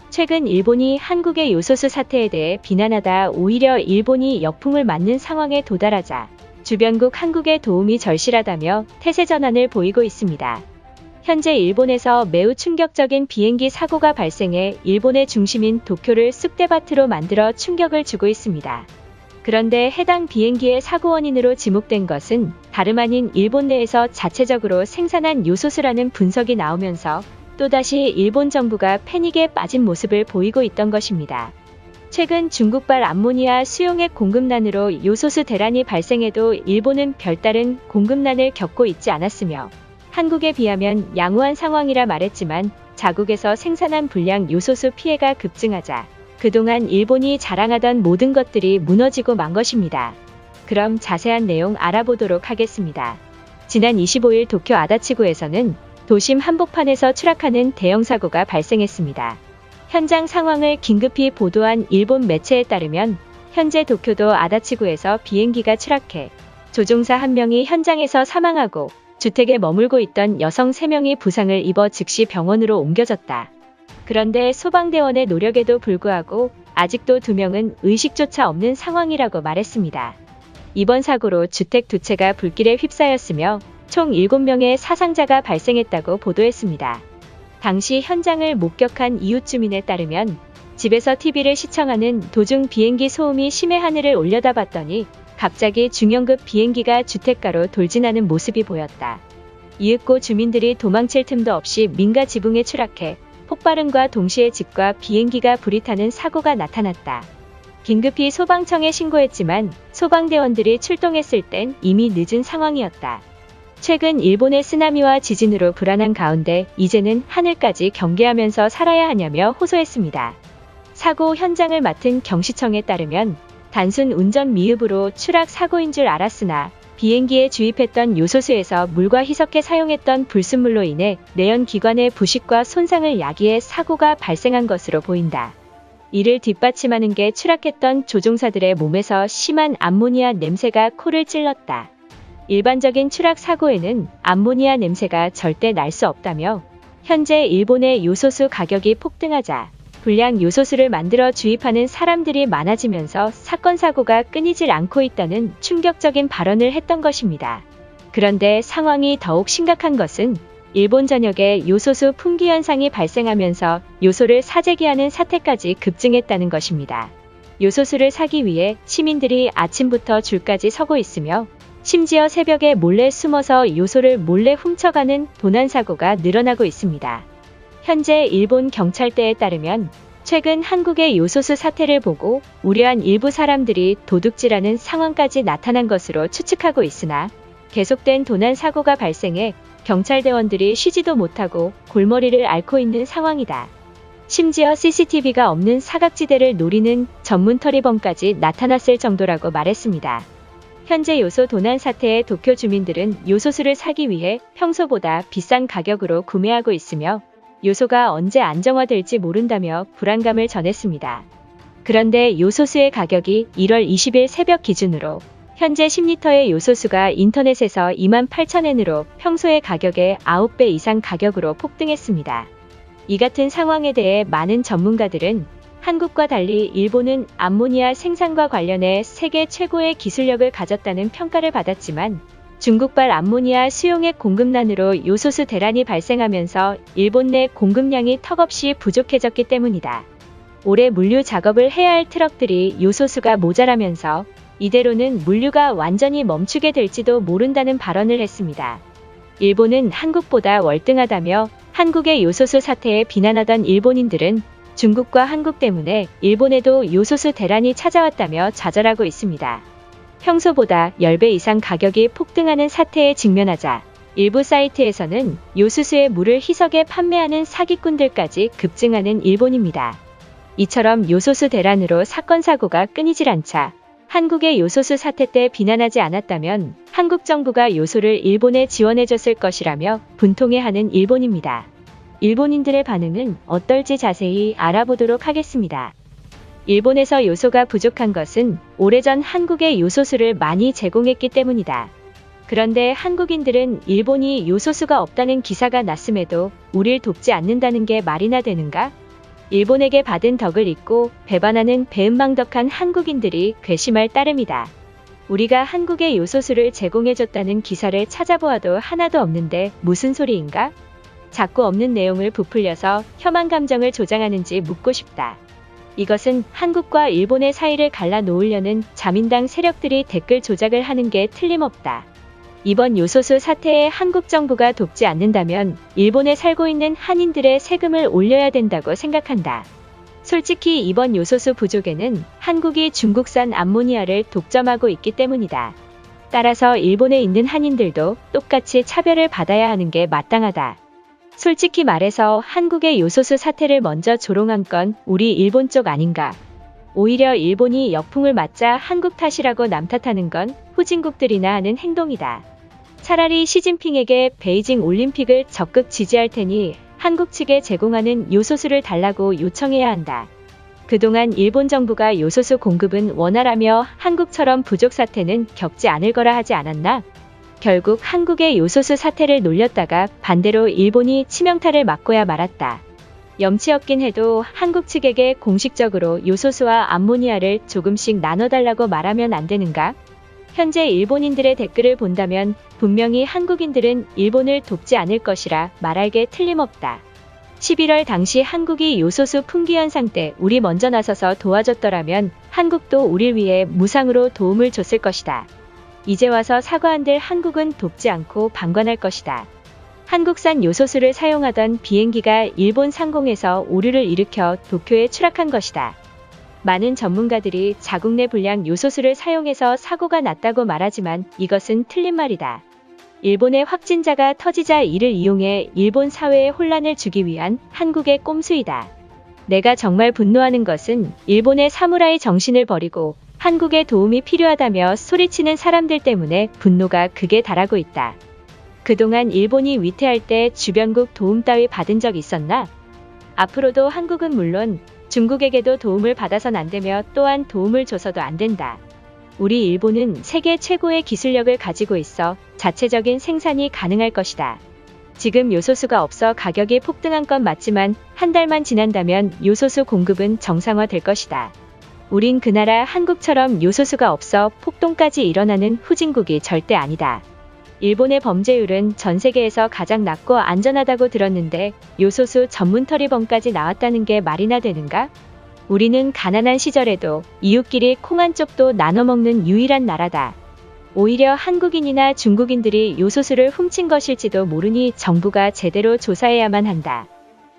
최근 일본이 한국의 요소수 사태에 대해 비난하다 오히려 일본이 역풍을 맞는 상황에 도달하자 주변국 한국의 도움이 절실하다며 태세 전환을 보이고 있습니다. 현재 일본에서 매우 충격적인 비행기 사고가 발생해 일본의 중심인 도쿄를 쑥대밭으로 만들어 충격을 주고 있습니다. 그런데 해당 비행기의 사고 원인으로 지목된 것은 다름 아닌 일본 내에서 자체적으로 생산한 요소수라는 분석이 나오면서 또다시 일본 정부가 패닉에 빠진 모습을 보이고 있던 것입니다. 최근 중국발 암모니아 수용액 공급난으로 요소수 대란이 발생해도 일본은 별다른 공급난을 겪고 있지 않았으며 한국에 비하면 양호한 상황이라 말했지만 자국에서 생산한 불량 요소수 피해가 급증하자 그동안 일본이 자랑하던 모든 것들이 무너지고 만 것입니다. 그럼 자세한 내용 알아보도록 하겠습니다. 지난 25일 도쿄 아다치구에서는 도심 한복판에서 추락하는 대형 사고가 발생했습니다. 현장 상황을 긴급히 보도한 일본 매체에 따르면 현재 도쿄도 아다치구에서 비행기가 추락해 조종사 1명이 현장에서 사망하고 주택에 머물고 있던 여성 3명이 부상을 입어 즉시 병원으로 옮겨졌다. 그런데 소방대원의 노력에도 불구하고 아직도 2명은 의식조차 없는 상황이라고 말했습니다. 이번 사고로 주택 2채가 불길에 휩싸였으며 총 7명의 사상자가 발생했다고 보도했습니다. 당시 현장을 목격한 이웃 주민에 따르면 집에서 TV를 시청하는 도중 비행기 소음이 심해 하늘을 올려다봤더니 갑자기 중형급 비행기가 주택가로 돌진하는 모습이 보였다. 이윽고 주민들이 도망칠 틈도 없이 민가 지붕에 추락해 폭발음과 동시에 집과 비행기가 불이 타는 사고가 나타났다. 긴급히 소방청에 신고했지만 소방대원들이 출동했을 땐 이미 늦은 상황이었다. 최근 일본의 쓰나미와 지진으로 불안한 가운데 이제는 하늘까지 경계하면서 살아야 하냐며 호소했습니다. 사고 현장을 맡은 경시청에 따르면 단순 운전 미흡으로 추락 사고인 줄 알았으나 비행기에 주입했던 요소수에서 물과 희석해 사용했던 불순물로 인해 내연기관의 부식과 손상을 야기해 사고가 발생한 것으로 보인다. 이를 뒷받침하는 게 추락했던 조종사들의 몸에서 심한 암모니아 냄새가 코를 찔렀다. 일반적인 추락 사고에는 암모니아 냄새가 절대 날 수 없다며 현재 일본의 요소수 가격이 폭등하자 불량 요소수를 만들어 주입하는 사람들이 많아지면서 사건 사고가 끊이질 않고 있다는 충격적인 발언을 했던 것입니다. 그런데 상황이 더욱 심각한 것은 일본 전역에 요소수 품귀 현상이 발생하면서 요소를 사재기하는 사태까지 급증했다는 것입니다. 요소수를 사기 위해 시민들이 아침부터 줄까지 서고 있으며 심지어 새벽에 몰래 숨어서 요소를 몰래 훔쳐가는 도난 사고가 늘어나고 있습니다. 현재 일본 경찰대에 따르면 최근 한국의 요소수 사태를 보고 우려한 일부 사람들이 도둑질하는 상황까지 나타난 것으로 추측하고 있으나 계속된 도난 사고가 발생해 경찰대원들이 쉬지도 못하고 골머리를 앓고 있는 상황이다. 심지어 CCTV가 없는 사각지대를 노리는 전문 터리범까지 나타났을 정도라고 말했습니다. 현재 요소 도난 사태의 도쿄 주민들은 요소수를 사기 위해 평소보다 비싼 가격으로 구매하고 있으며 요소가 언제 안정화될지 모른다며 불안감을 전했습니다. 그런데 요소수의 가격이 1월 20일 새벽 기준으로 현재 10리터의 요소수가 인터넷에서 28,000엔으로 평소의 가격의 9배 이상 가격으로 폭등했습니다. 이 같은 상황에 대해 많은 전문가들은 한국과 달리 일본은 암모니아 생산과 관련해 세계 최고의 기술력을 가졌다는 평가를 받았지만 중국발 암모니아 수용액 공급난으로 요소수 대란이 발생하면서 일본 내 공급량이 턱없이 부족해졌기 때문이다. 올해 물류 작업을 해야 할 트럭들이 요소수가 모자라면서 이대로는 물류가 완전히 멈추게 될지도 모른다는 발언을 했습니다. 일본은 한국보다 월등하다며 한국의 요소수 사태에 비난하던 일본인들은 중국과 한국 때문에 일본에도 요소수 대란이 찾아왔다며 좌절하고 있습니다. 평소보다 10배 이상 가격이 폭등하는 사태에 직면하자 일부 사이트에서는 요소수의 물을 희석해 판매하는 사기꾼들까지 급증하는 일본입니다. 이처럼 요소수 대란으로 사건 사고가 끊이질 않자 한국의 요소수 사태 때 비난하지 않았다면 한국 정부가 요소를 일본에 지원해줬을 것이라며 분통해하는 일본입니다. 일본인들의 반응은 어떨지 자세히 알아보도록 하겠습니다. 일본에서 요소가 부족한 것은 오래전 한국에 요소수를 많이 제공했기 때문이다. 그런데 한국인들은 일본이 요소수가 없다는 기사가 났음에도 우릴 돕지 않는다는 게 말이나 되는가? 일본에게 받은 덕을 잊고 배반하는 배은망덕한 한국인들이 괘씸할 따름이다. 우리가 한국에 요소수를 제공해줬다는 기사를 찾아보아도 하나도 없는데 무슨 소리인가? 자꾸 없는 내용을 부풀려서 혐한 감정을 조장하는지 묻고 싶다. 이것은 한국과 일본의 사이를 갈라놓으려는 자민당 세력들이 댓글 조작을 하는 게 틀림없다. 이번 요소수 사태에 한국 정부가 돕지 않는다면 일본에 살고 있는 한인들의 세금을 올려야 된다고 생각한다. 솔직히 이번 요소수 부족에는 한국이 중국산 암모니아를 독점하고 있기 때문이다. 따라서 일본에 있는 한인들도 똑같이 차별을 받아야 하는 게 마땅하다. 솔직히 말해서 한국의 요소수 사태를 먼저 조롱한 건 우리 일본 쪽 아닌가. 오히려 일본이 역풍을 맞자 한국 탓이라고 남 탓하는 건 후진국들이나 하는 행동이다. 차라리 시진핑에게 베이징 올림픽을 적극 지지할 테니 한국 측에 제공하는 요소수를 달라고 요청해야 한다. 그동안 일본 정부가 요소수 공급은 원활하며 한국처럼 부족 사태는 겪지 않을 거라 하지 않았나? 결국 한국의 요소수 사태를 놀렸다가 반대로 일본이 치명타를 맞고야 말았다. 염치 없긴 해도 한국 측에게 공식적으로 요소수와 암모니아를 조금씩 나눠달라고 말하면 안 되는가? 현재 일본인들의 댓글을 본다면 분명히 한국인들은 일본을 돕지 않을 것이라 말할 게 틀림없다. 11월 당시 한국이 요소수 품귀 현상 때 우리 먼저 나서서 도와줬더라면 한국도 우릴 위해 무상으로 도움을 줬을 것이다. 이제 와서 사과한들 한국은 돕지 않고 방관할 것이다. 한국산 요소수를 사용하던 비행기가 일본 상공에서 오류를 일으켜 도쿄에 추락한 것이다. 많은 전문가들이 자국 내 불량 요소수를 사용해서 사고가 났다고 말하지만 이것은 틀린 말이다. 일본의 확진자가 터지자 이를 이용해 일본 사회에 혼란을 주기 위한 한국의 꼼수이다. 내가 정말 분노하는 것은 일본의 사무라이 정신을 버리고 한국에 도움이 필요하다며 소리치는 사람들 때문에 분노가 극에 달하고 있다. 그동안 일본이 위태할 때 주변국 도움 따위 받은 적 있었나? 앞으로도 한국은 물론 중국에게도 도움을 받아선 안 되며 또한 도움을 줘서도 안 된다. 우리 일본은 세계 최고의 기술력을 가지고 있어 자체적인 생산이 가능할 것이다. 지금 요소수가 없어 가격이 폭등한 건 맞지만 한 달만 지난다면 요소수 공급은 정상화될 것이다. 우린 그 나라 한국처럼 요소수가 없어 폭동까지 일어나는 후진국이 절대 아니다. 일본의 범죄율은 전 세계에서 가장 낮고 안전하다고 들었는데 요소수 전문 터리범까지 나왔다는 게 말이나 되는가? 우리는 가난한 시절에도 이웃끼리 콩 한 쪽도 나눠 먹는 유일한 나라다. 오히려 한국인이나 중국인들이 요소수를 훔친 것일지도 모르니 정부가 제대로 조사해야만 한다.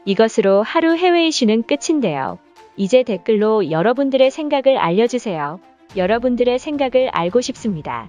이것으로 하루 해외 이슈는 끝인데요. 이제 댓글로 여러분들의 생각을 알려주세요. 여러분들의 생각을 알고 싶습니다.